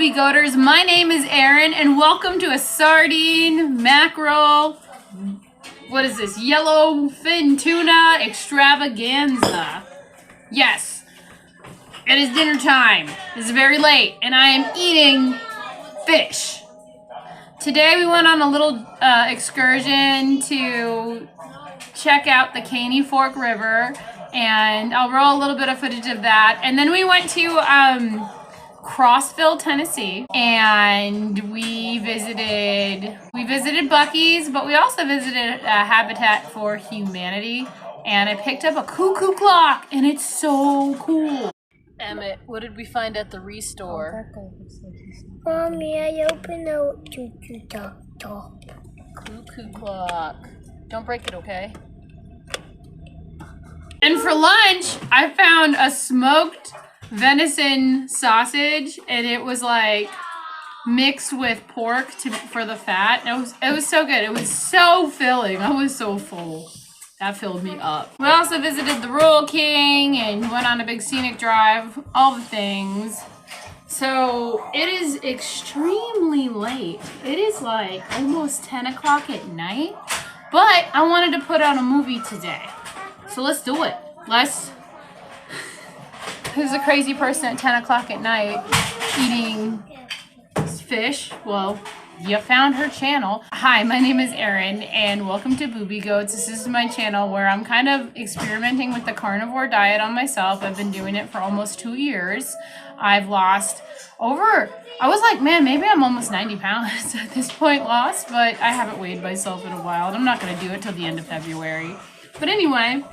Boobie Goaters. My name is Erin, and welcome to a sardine, mackerel, what is this, yellowfin tuna extravaganza. Yes, it is dinner time. It's very late, and I am eating fish. Today we went on a little excursion to check out the Carnivore River, and I'll roll a little bit of footage of that. And then we went to Crossville, Tennessee, and we visited Buc-ee's, but we also visited Habitat for Humanity, and I picked up a cuckoo clock, and it's so cool. Emmett, what did we find at the Restore? Mommy, I opened the top. Cuckoo clock. Don't break it, okay? And for lunch, I found a smoked venison sausage, and it was like mixed with pork for the fat. It was so good. It was so filling. I was so full. That filled me up. We also visited the Rural King and went on a big scenic drive. All the things. So it is extremely late. It is like almost 10 o'clock at night. But I wanted to put on a movie today. So let's do it. Who's a crazy person at 10 o'clock at night eating fish? Well, you found her channel. Hi, my name is Erin, and welcome to Boobie Goats. This is my channel where I'm kind of experimenting with the carnivore diet on myself. I've been doing it for almost 2 years. I've lost I was like, man, maybe I'm almost 90 pounds at this point lost, but I haven't weighed myself in a while. I'm not going to do it till the end of February. But anyway,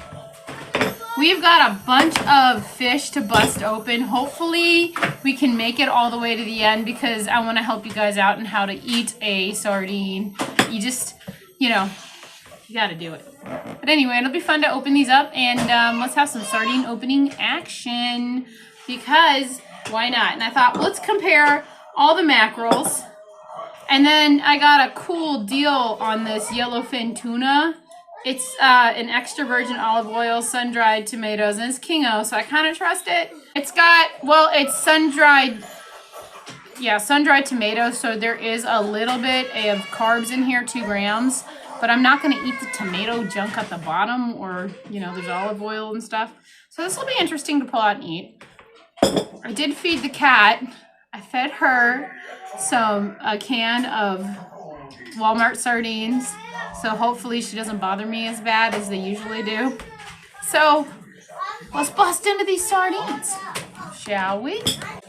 we've got a bunch of fish to bust open. Hopefully we can make it all the way to the end because I want to help you guys out in how to eat a sardine. You just, you got to do it. But anyway, it'll be fun to open these up, and let's have some sardine opening action because why not? And I thought, let's compare all the mackerels. And then I got a cool deal on this yellowfin tuna. It's an extra virgin olive oil, sun-dried tomatoes, and it's Kingo, so I kind of trust it. It's sun-dried tomatoes, so there is a little bit of carbs in here, 2 grams, but I'm not going to eat the tomato junk at the bottom, or, there's olive oil and stuff. So this will be interesting to pull out and eat. I did feed the cat. I fed her a can of Walmart sardines. So hopefully she doesn't bother me as bad as they usually do. So let's bust into these sardines, shall we?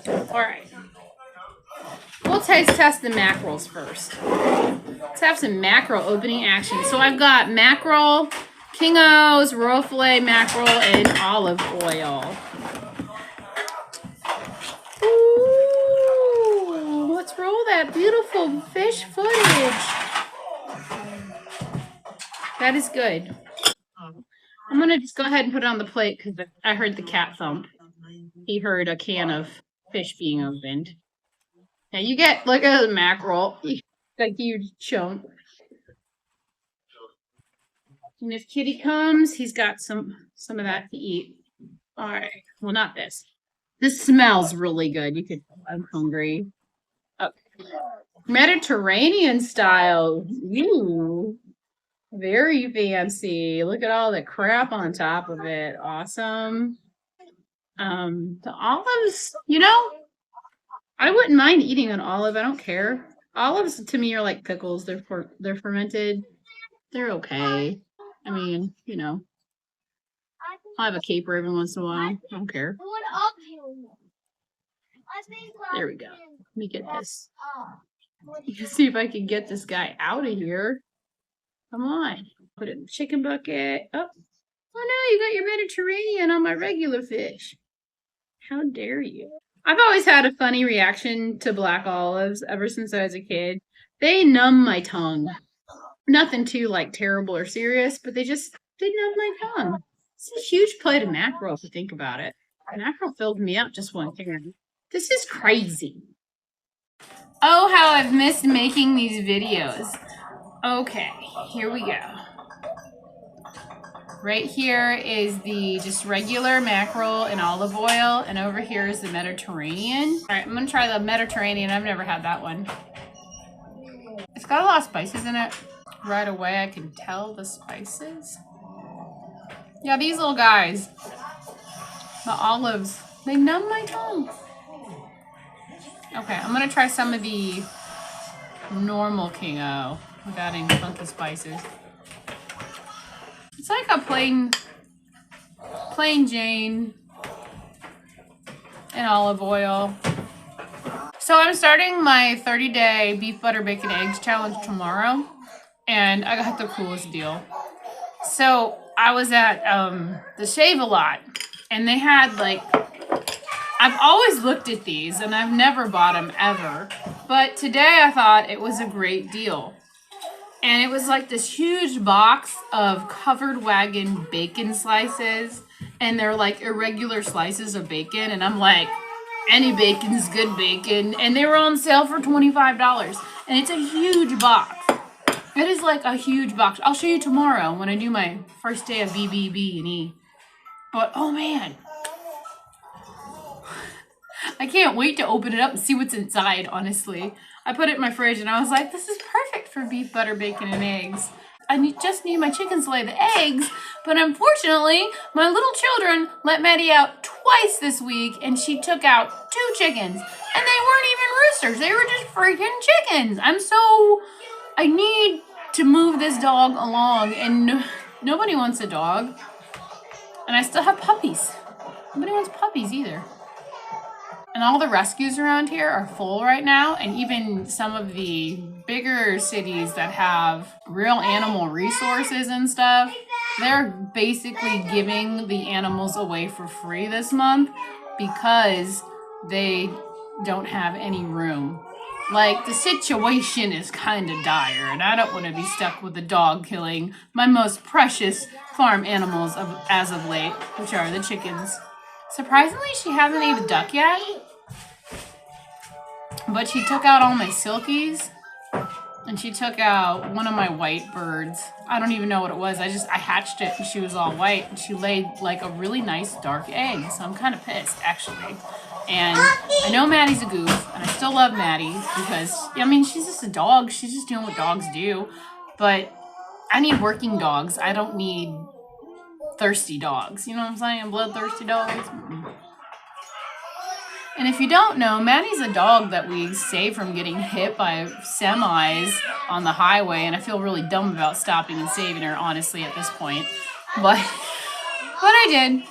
All right. We'll test the mackerels first. Let's have some mackerel opening action. So I've got mackerel, Kingos, royal filet mackerel, and olive oil. Ooh, let's roll that beautiful fish footage. That is good. I'm going to just go ahead and put it on the plate because I heard the cat thump. He heard a can of fish being opened. Now look at the mackerel. A huge chunk. And if Kitty comes, he's got some of that to eat. All right. Well, not this. This smells really good. I'm hungry. Okay. Mediterranean style. Ooh. Very fancy. Look at all the crap on top of it. Awesome. The olives, I wouldn't mind eating an olive. I don't care. Olives to me are like pickles. They're fermented. They're okay. I mean, I'll have a caper every once in a while. I don't care. There we go. Let me get this. You can see if I can get this guy out of here. Come on. Put it in the chicken bucket. Oh no, you got your Mediterranean on my regular fish. How dare you? I've always had a funny reaction to black olives ever since I was a kid. They numb my tongue. Nothing too terrible or serious, but they numb my tongue. It's a huge plate of mackerel if you think about it. Mackerel filled me up just one time. This is crazy. Oh, how I've missed making these videos. Okay, here we go. Right here is the just regular mackerel in olive oil, and over here is the Mediterranean. All right, I'm gonna try the Mediterranean. I've never had that one. It's got a lot of spices in it. Right away, I can tell the spices. Yeah, these little guys, the olives, they numb my tongue. Okay, I'm gonna try some of the normal King O without any funky spices. It's like a plain Jane and olive oil. So I'm starting my 30-day beef, butter, bacon, eggs challenge tomorrow, and I got the coolest deal. So I was at the Shave-A-Lot, and they had like, I've always looked at these, and I've never bought them ever, but today I thought it was a great deal. And it was like this huge box of covered wagon bacon slices. And they're like irregular slices of bacon. And I'm like, any bacon's good bacon. And they were on sale for $25. And it's a huge box. It is like a huge box. I'll show you tomorrow when I do my first day of BBB&E. But oh man. I can't wait to open it up and see what's inside, honestly. I put it in my fridge and I was like, this is perfect for beef, butter, bacon, and eggs. I just need my chickens to lay the eggs, but unfortunately, my little children let Maddie out twice this week, and she took out 2 chickens, and they weren't even roosters. They were just freaking chickens. I need to move this dog along, and nobody wants a dog, and I still have puppies. Nobody wants puppies either. And all the rescues around here are full right now, and even some of the bigger cities that have real animal resources and stuff, they're basically giving the animals away for free this month because they don't have any room. Like, the situation is kind of dire, and I don't want to be stuck with a dog killing my most precious farm animals as of late, which are the chickens. Surprisingly, she hasn't ate a duck yet, but she took out all my silkies, and she took out one of my white birds. I don't even know what it was. I hatched it, and she was all white, and she laid like a really nice dark egg, so I'm kind of pissed, actually. And I know Maddie's a goof, and I still love Maddie because, I mean, she's just a dog. She's just doing what dogs do, but I need working dogs. I don't need thirsty dogs. You know what I'm saying? Bloodthirsty dogs. And if you don't know, Maddie's a dog that we saved from getting hit by semis on the highway, and I feel really dumb about stopping and saving her, honestly, at this point. But I did.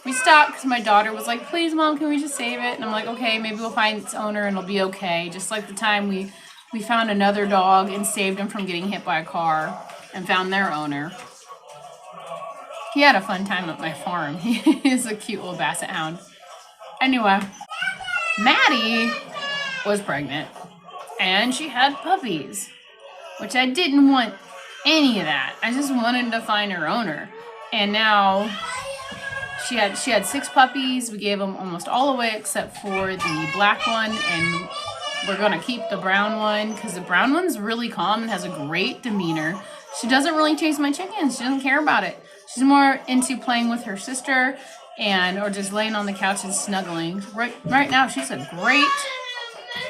We stopped because my daughter was like, please, Mom, can we just save it? And I'm like, okay, maybe we'll find its owner and it'll be okay. Just like the time we found another dog and saved him from getting hit by a car and found their owner. He had a fun time at my farm. He is a cute little basset hound. Anyway, Maddie was pregnant and she had puppies, which I didn't want any of that. I just wanted to find her owner. And now she had 6 puppies. We gave them almost all away except for the black one, and we're gonna keep the brown one because the brown one's really calm and has a great demeanor. She doesn't really chase my chickens. She doesn't care about it. She's more into playing with her sister or just laying on the couch and snuggling. Right now, she's a great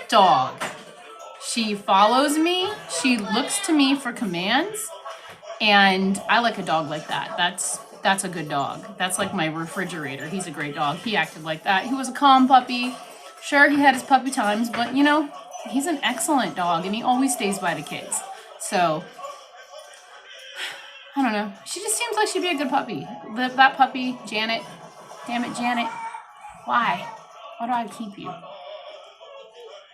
dog. She follows me. She looks to me for commands, and I like a dog like that. That's a good dog. That's like my refrigerator. He's a great dog. He acted like that. He was a calm puppy. Sure, he had his puppy times, but you know, he's an excellent dog, and he always stays by the kids. So I don't know. She just seems like she'd be a good puppy. That puppy, Janet. Damn it, Janet. Why? Why do I keep you?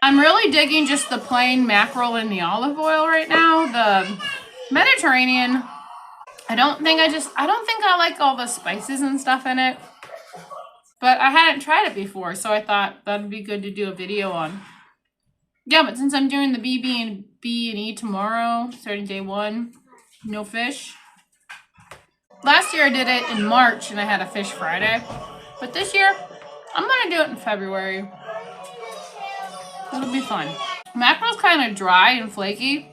I'm really digging just the plain mackerel in the olive oil right now. The Mediterranean, I don't think I like all the spices and stuff in it. But I hadn't tried it before, so I thought that'd be good to do a video on. Yeah, but since I'm doing the BB&E tomorrow, starting day 1, no fish. Last year I did it in March and I had a fish Friday. But this year, I'm going to do it in February. It'll be fun. Mackerel's kind of dry and flaky.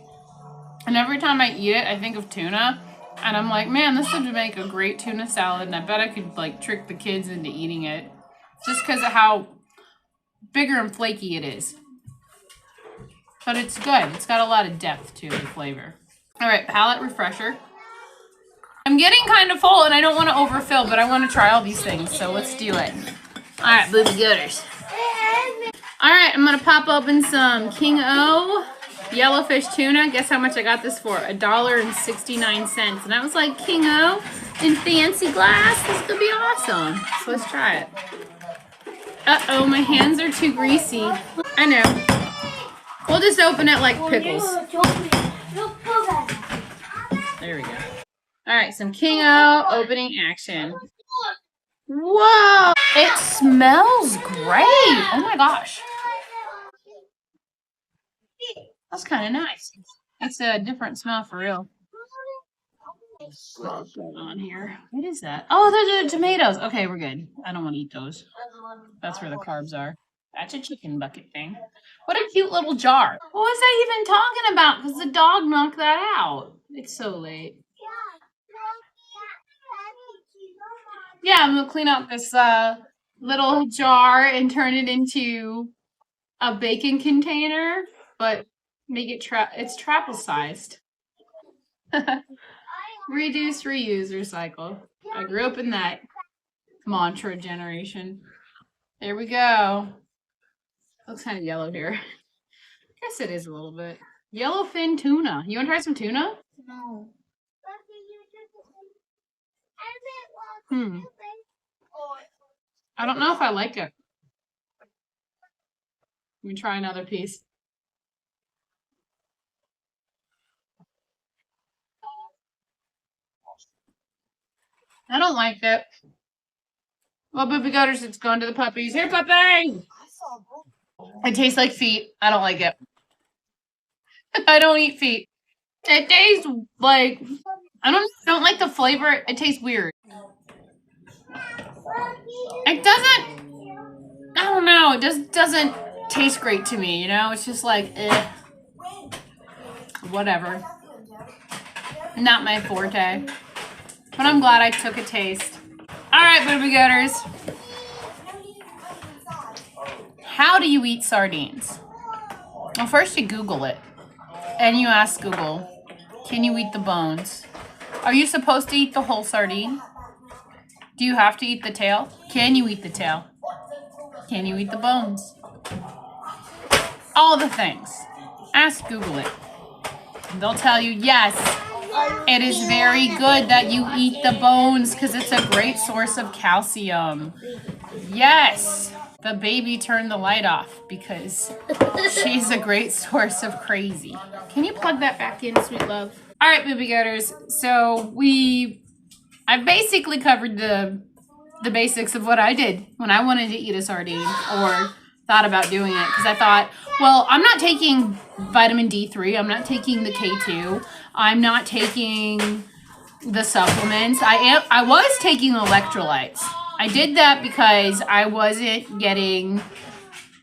And every time I eat it, I think of tuna. And I'm like, man, this would make a great tuna salad, and I bet I could like trick the kids into eating it just because of how bigger and flaky it is. But it's good. It's got a lot of depth to the flavor. All right, palate refresher. I'm getting kind of full and I don't want to overfill, but I want to try all these things, so let's do it. All right, Boobie Goaters. All right, I'm gonna pop open some King O yellowfish tuna. Guess how much I got this for? $1.69. And I was like, King O in fancy glass? This could be awesome. So let's try it. Uh-oh, my hands are too greasy. I know. We'll just open it like pickles. There we go. All right, some King O opening action. Whoa! It smells great. Oh my gosh. That's kind of nice. It's a different smell for real. What's going on here? What is that? Oh, those are the tomatoes. Okay, we're good. I don't want to eat those. That's where the carbs are. That's a chicken bucket thing. What a cute little jar. What was I even talking about? Because the dog knocked that out. It's so late. Yeah, I'm going to clean up this little jar and turn it into a bacon container, but make it it's travel sized. Reduce, reuse, recycle. I grew up in that mantra generation. There we go. Looks kind of yellow here. I guess it is a little bit. Yellowfin tuna. You want to try some tuna? No. I don't know if I like it. Let me try another piece. I don't like it. Well, Boobie Goaters, it's going to the puppies. Here, puppy! It tastes like feet. I don't like it. I don't eat feet. It tastes like, I don't like the flavor. It tastes weird. It doesn't, I don't know. It just doesn't taste great to me, you know? It's just like, whatever. Not my forte. But I'm glad I took a taste. All right, Boobie Goaters. How do you eat sardines? Well, first you Google it. And you ask Google, can you eat the bones? Are you supposed to eat the whole sardine? Do you have to eat the tail? Can you eat the tail? Can you eat the bones? All the things. Ask Google it. They'll tell you, yes, it is very good that you eat the bones because it's a great source of calcium. Yes, the baby turned the light off because she's a great source of crazy. Can you plug that back in, sweet love? All right, Boobie Goaters. So I basically covered the basics of what I did when I wanted to eat a sardine or thought about doing it because I thought, well, I'm not taking vitamin D3. I'm not taking the K2. I'm not taking the supplements. I was taking electrolytes. I did that because I wasn't getting,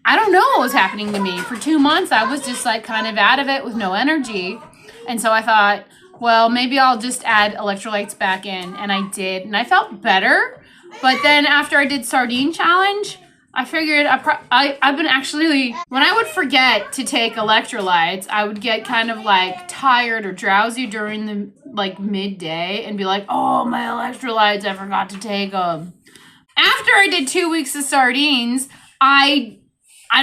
I don't know what was happening to me. For 2 months, I was just like kind of out of it with no energy. And so I thought, well, maybe I'll just add electrolytes back in. And I did. And I felt better. But then after I did Sardine Challenge, I figured I've been actually, when I would forget to take electrolytes, I would get kind of like tired or drowsy during the like midday and be like, oh, my electrolytes, I forgot to take them. After I did 2 weeks of sardines, I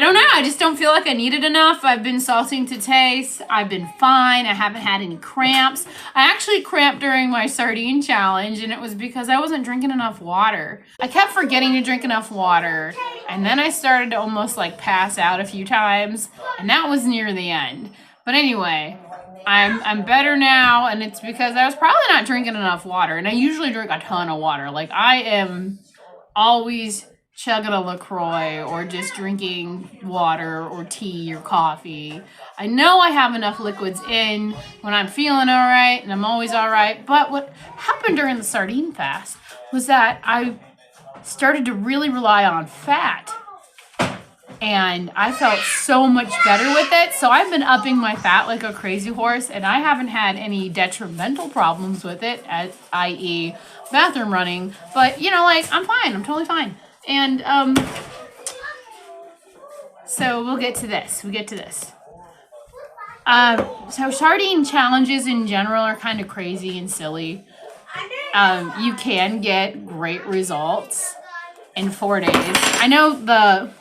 don't know. I just don't feel like I needed enough. I've been salting to taste. I've been fine. I haven't had any cramps. I actually cramped during my sardine challenge, and it was because I wasn't drinking enough water. I kept forgetting to drink enough water, and then I started to almost like pass out a few times, and that was near the end. But anyway, I'm better now, and it's because I was probably not drinking enough water, and I usually drink a ton of water. Like I am always chugging a LaCroix or just drinking water or tea or coffee. I know I have enough liquids in when I'm feeling all right, and I'm always all right. But what happened during the sardine fast was that I started to really rely on fat. and I felt so much better with it. So I've been upping my fat like a crazy horse, and I haven't had any detrimental problems with it, i.e. bathroom running. But, you know, like, I'm fine. I'm totally fine. And so we'll get to this. So sardine challenges in general are kind of crazy and silly. You can get great results in 4 days. I know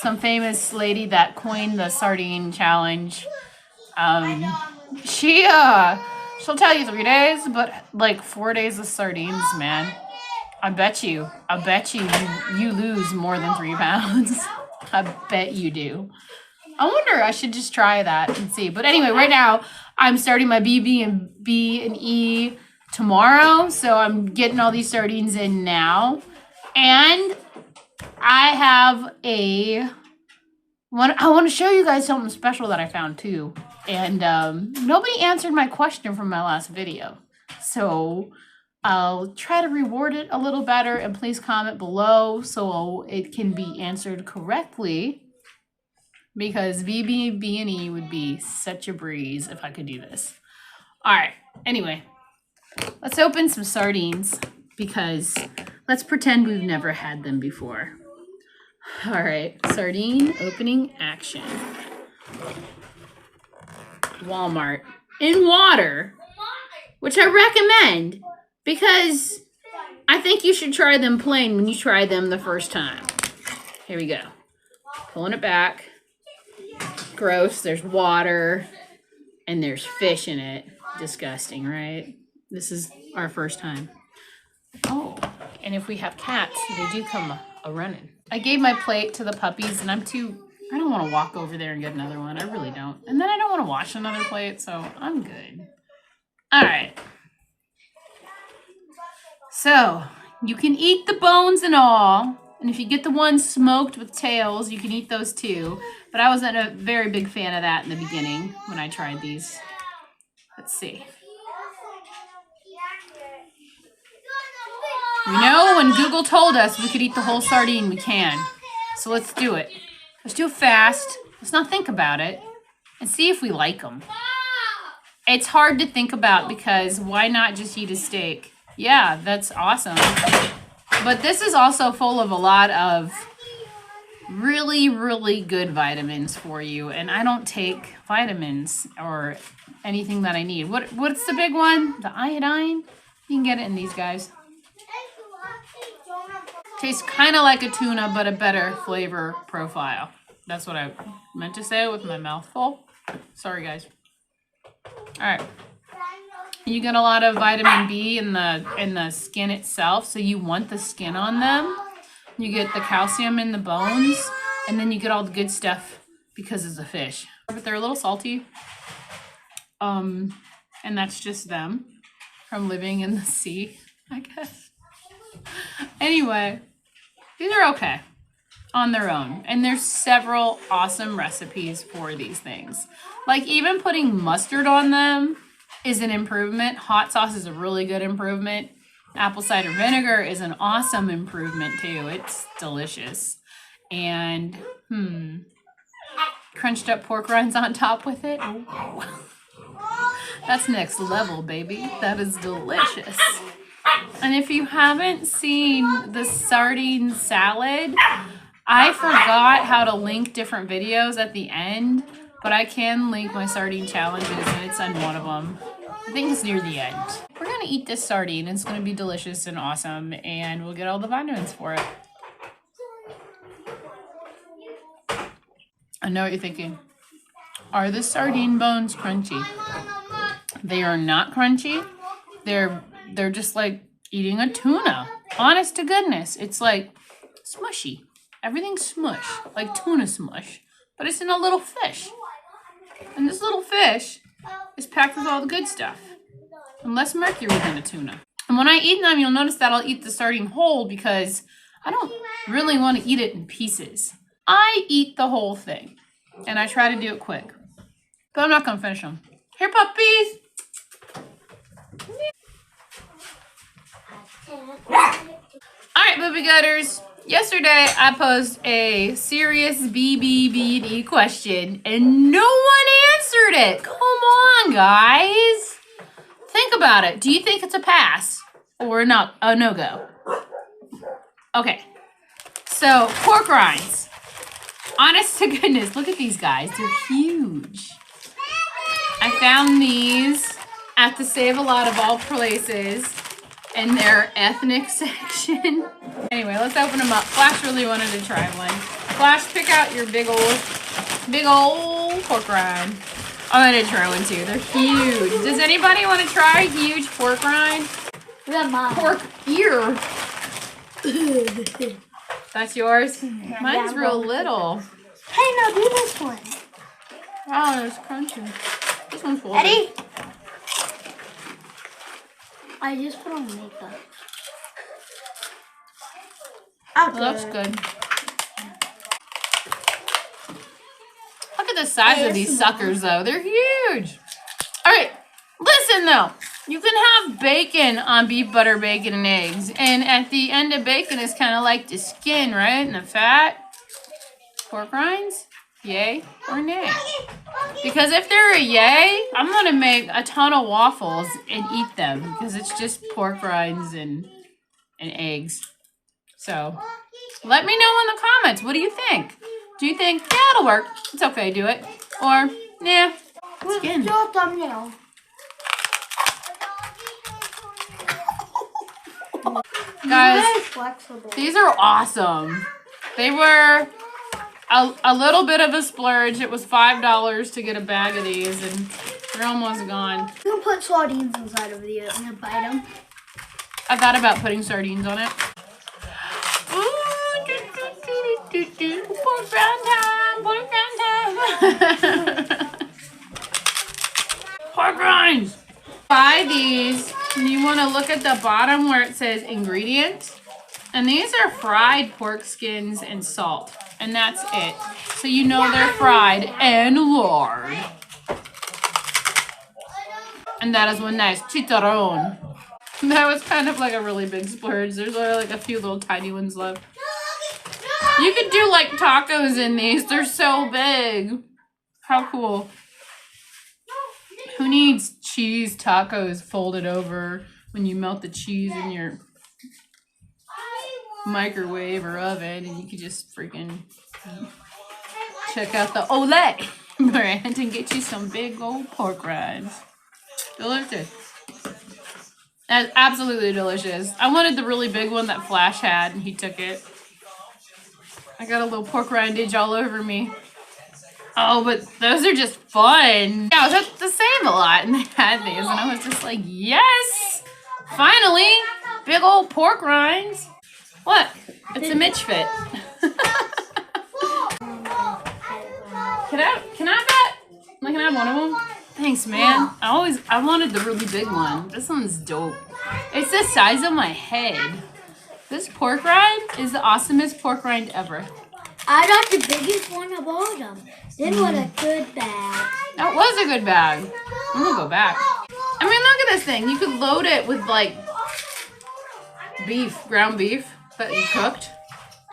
some famous lady that coined the sardine challenge. She'll tell you 3 days, but like 4 days of sardines, man. I bet you lose more than 3 pounds. I bet you do. I wonder, I should just try that and see. But anyway, right now I'm starting my B and E tomorrow, so I'm getting all these sardines in now. And I have I want to show you guys something special that I found too. And nobody answered my question from my last video, so I'll try to reward it a little better. And please comment below so it can be answered correctly, because B&E would be such a breeze if I could do this. All right, anyway, let's open some sardines, because let's pretend we've never had them before. All right, sardine opening action. Walmart in water, which I recommend, because I think you should try them plain when you try them the first time. Here we go. Pulling it back. Gross, there's water and there's fish in it. Disgusting, right? This is our first time. Oh, and if we have cats, they do come a running. I gave my plate to the puppies, and I don't want to walk over there and get another one. I really don't. And then I don't want to wash another plate, so I'm good. All right. So you can eat the bones and all. And if you get the ones smoked with tails, you can eat those too. But I wasn't a very big fan of that in the beginning when I tried these. Let's see. You know, when Google told us we could eat the whole sardine, we can. So let's do it. Let's do it fast. Let's not think about it. And see if we like them. It's hard to think about, because why not just eat a steak? Yeah, that's awesome. But this is also full of a lot of really, really good vitamins for you. And I don't take vitamins or anything that I need. What's the big one? The iodine? You can get it in these guys. Tastes kind of like a tuna, but a better flavor profile. That's what I meant to say with my mouth full. Sorry, guys. All right. You get a lot of vitamin B in the skin itself, so you want the skin on them. You get the calcium in the bones, and then you get all the good stuff because it's a fish. But they're a little salty. And that's just them from living in the sea, I guess. Anyway, these are okay on their own. And there's several awesome recipes for these things. Like, even putting mustard on them is an improvement. Hot sauce is a really good improvement. Apple cider vinegar is an awesome improvement too. It's delicious. And crunched up pork rinds on top with it. Ooh. That's next level, baby. That is delicious. And if you haven't seen the sardine salad, I forgot how to link different videos at the end, but I can link my sardine challenges, and it's on one of them. I think it's near the end. We're going to eat this sardine. It's going to be delicious and awesome, and we'll get all the vitamins for it. I know what you're thinking. Are the sardine bones crunchy? They are not crunchy. They're just like eating a tuna. Honest to goodness. It's like smushy. Everything's smush, like tuna smush. But it's in a little fish. And this little fish is packed with all the good stuff. And less mercury than a tuna. And when I eat them, you'll notice that I'll eat the sardine whole, because I don't really want to eat it in pieces. I eat the whole thing. And I try to do it quick. But I'm not going to finish them. Here, puppies! Alright, Boobie Goaters. Yesterday, I posed a serious BBBD question, and no one answered it. Come on, guys. Think about it. Do you think it's a pass or not a no-go? Okay. So, pork rinds. Honest to goodness, look at these guys. They're huge. I found these at the Save-A-Lot of all places in their ethnic section. Anyway, let's open them up. Flash really wanted to try one. Flash, pick out your big old pork rind. I'm gonna try one too. They're huge. Does anybody want to try a huge pork rind? Pork ear. That's yours? Mine's real little. Hey, no, do this one. Wow, it's crunchy. This one's full. Eddie? I just put on makeup. It looks good. Look at the size of these suckers, though. They're huge. All right, listen, though. You can have bacon on beef, butter, bacon, and eggs. And at the end of bacon is kind of like the skin, right? And the fat. Pork rinds? Yay or nay? Because if they're a yay, I'm going to make a ton of waffles and eat them. Because it's just pork rinds and eggs. So, let me know in the comments. What do you think? Do you think, yeah, it'll work. It's okay, do it. Or, nah, skin. Do a thumbnail. Guys, these are awesome. They were a little bit of a splurge. It was $5 to get a bag of these, and they're almost gone. You can put sardines inside of you and bite them. I thought about putting sardines on it. Pork round time, pork round time. Pork rinds. Buy these. You want to look at the bottom where it says ingredients. And these are fried pork skins and salt. And that's it. So you know they're fried and lard. And that is one nice chicharron. That was kind of like a really big splurge. There's only like a few little tiny ones left. You could do like tacos in these. They're so big. How cool. Who needs cheese tacos folded over when you melt the cheese in your microwave or oven, and you could just freaking check out the Olay brand and get you some big old pork rinds. Delicious. That's absolutely delicious. I wanted the really big one that Flash had, and he took it. I got a little pork rindage all over me. Oh, but those are just fun. Yeah, I was at the Save-A-Lot and they had these, and I was just like, yes! Finally! Big old pork rinds. What? It's a Mitch fit. Can I have one of them? Thanks, man. I wanted the really big one. This one's dope. It's the size of my head. This pork rind is the awesomest pork rind ever. I got the biggest one of all of them. This was a good bag. That was a good bag. I'm gonna go back. I mean, look at this thing. You could load it with like beef, ground beef that you cooked.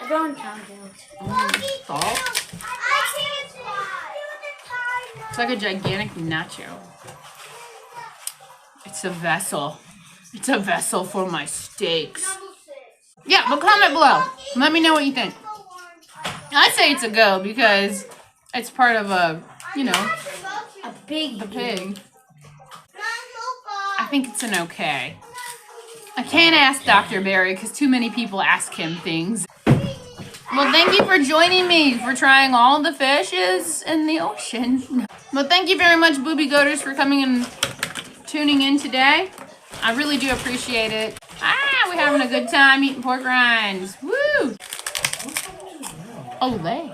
I don't count it. Salt. It's like a gigantic nacho. It's a vessel. It's a vessel for my steaks. Yeah, but comment below. Let me know what you think. I say it's a go because it's part of a, you know, A pig. I think it's an okay. I can't ask Dr. Barry because too many people ask him things. Well, thank you for joining me for trying all the fishes in the ocean. Well, thank you very much, Boobie Goaters, for coming and tuning in today. I really do appreciate it. We're having a good time eating pork rinds. Woo! Olay.